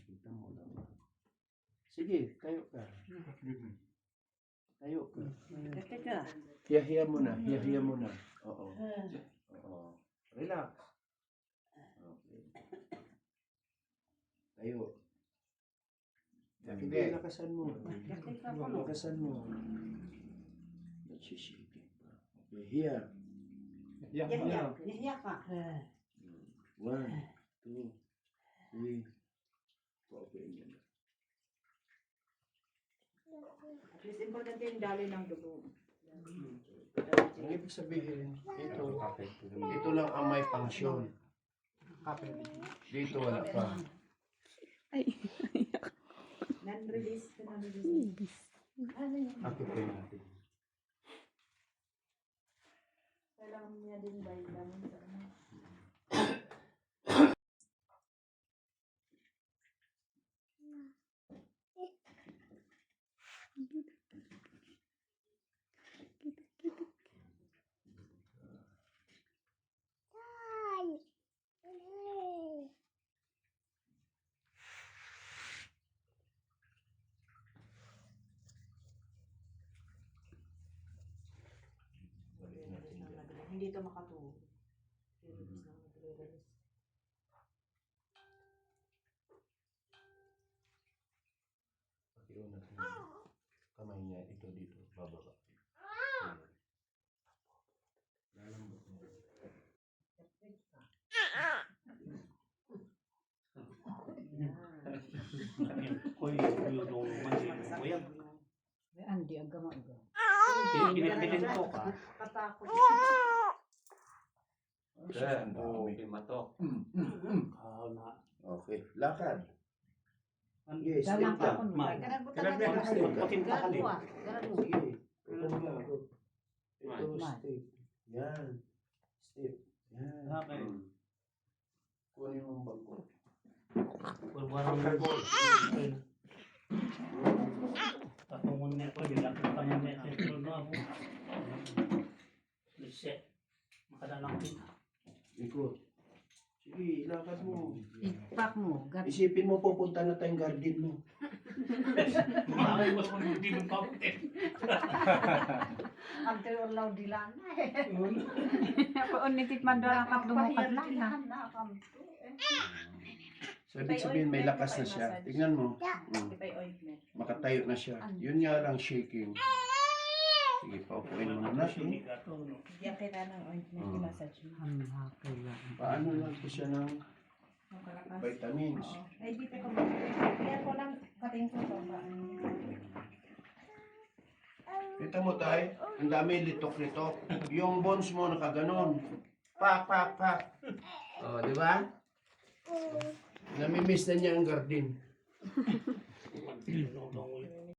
Kita mo naman. Sige, tayo ka. Tayo ka. Teka. Hiya-hiya mo na. Hiya-hiya mo na. Oo. Oo. Relax. Okay. Tayo. Sige, lakasan mo. Lakasan mo. Nagsishaking pa. Okay, hiya. Yahiya ka. 1, 2, 3. Okay mo na. At least importante yung daloy ng dugo. Ang ibig sabihin, ito lang ang may pangsyon. Dito wala pa. Ay. Non-release. Non-release. Ano yun? Akipin natin. Kailangan niya din ba yung lamang sa ano? Hindi ito makatulog. Pakiuna natin. Kamay niya ito dito. Bababa. Lalambot mo. Andi, agama ito. Pinipilin ko ka. Katakot. Okay. Lakad. Yes. Dalang Step ka lang. ko. Ganun mo talaga. Ganun mo. Sige. Ito na. Ito, Man. step. Yan. Step. Yan. Okay. Kunin mo ang bag ko. Patungon niya ko, dilakot pa niya niya sa tulog ako. Reset. Makadalang kita. Ikot. Sige, ilakad mo. Ipak mo. Isipin mo, pupunta na tayong garden mo. Makakay mo sa hindi mo kapit. Ang tayo lang dilan. Unitit man doon ang katlumukat lang ha. So, ibig sabihin, may lakas na siya. Tingnan mo. Makatayo na siya. Yun nga lang shaking. Sige, paupuin mo na natin. Diyan kita ng ointment, i-massage mo. Paano lang ko siya ng vitamins. Ay, dito ko Kaya ko lang kating ko ito. Kita mo tayo, ang dami litok-litok. Yung bones mo nakaganon. Pak, pak, pak. O, di ba? Namimiss na niya ang garden.